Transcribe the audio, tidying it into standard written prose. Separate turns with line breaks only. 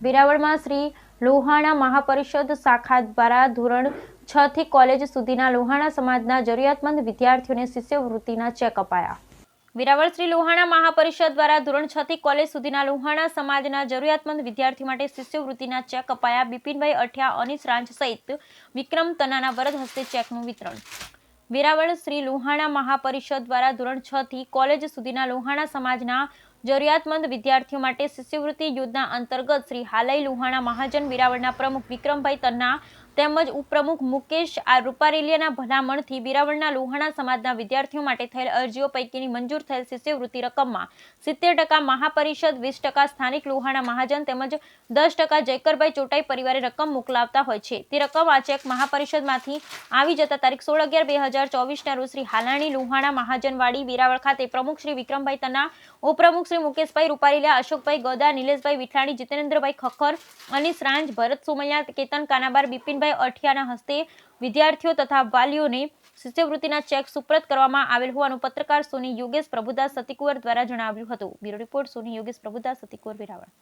વેરાવળમાં શ્રી લોહાણા મહાપરિષદ શાખા દ્વારા ધોરણ 6 થી કોલેજ સુધીના લોહાણા સમાજના જરૂરિયાતમંદ વિદ્યાર્થીઓને શિષ્યવૃત્તિના ચેક અપાયા. વેરાવળ શ્રી લોહાણા મહાપરિષદ દ્વારા ધોરણ 6 થી કોલેજ સુધીના લોહાણા સમાજના જરૂરિયાતમંદ વિદ્યાર્થીઓ માટે શિષ્યવૃત્તિના ચેક અપાયા. બિપિનભાઈ અઠિયા, અનીસ રાંચ સહિત વિક્રમ તનાના વરદ હસ્તે ચેકનું વિતરણ. વેરાવળ શ્રી લોહાણા મહાપરિષદ દ્વારા ધોરણ 6 થી કોલેજ સુધીના લોહાણા સમાજના જરૂરિયાતમંદ વિદ્યાર્થીઓ માટે શિષ્યવૃત્તિ યોજના અંતર્ગત શ્રી હાલઈ લોહાણા મહાજન વેરાવળના પ્રમુખ વિક્રમભાઈ તન્ના તેમજ ઉપપ્રમુખ મુકેશ રૂપારેલિયાના ભલામણથી વેરાવળના લોહાણા સમાજના વિદ્યાર્થીઓ માટે થયેલ અરજીઓ પૈકીની મંજૂર થયેલ શિષ્યવૃત્તિ રકમમાં 70% મહાપરિષદ, 20% સ્થાનિક લોહાણા મહાજન તેમજ 10% જયકરભાઈ ચોટાઈ પરિવારે રકમ મોકલાવતા હોય છે. તે રકમ આ ચેક મહાપરિષદમાંથી આવી જતા તારીખ 16/11/2024 રોજ શ્રી હાલાણી લોહાણા મહાજનવાડી વેરાવળ ખાતે પ્રમુખ શ્રી વિક્રમભાઈ તન્ના, ઉપપ્રમુખ શ્રી મુકેશભાઈ રૂપારેલિયા, અશોકભાઈ ગોદા, નિલેશભાઈ વિઠલાણી, જીતેન્દ્રભાઈ ખખર, અનીસ રાંચ, ભરત સોમૈયા, કેતન કાનાબાર, બિપિનભાઈ અઠિયાના હસ્તે વિદ્યાર્થીઓ તથા વાલીઓને શિષ્યવૃત્તિના ચેક સુપ્રત કરવામાં આવેલ હોવાનું પત્રકાર સોની યોગેશ પ્રભુદાસ સતીકુંવર દ્વારા જણાવ્યું હતું. બ્યુરો રિપોર્ટ સોની યોગેશ પ્રભુદાસ સતીકુંવર, વેરાવળ.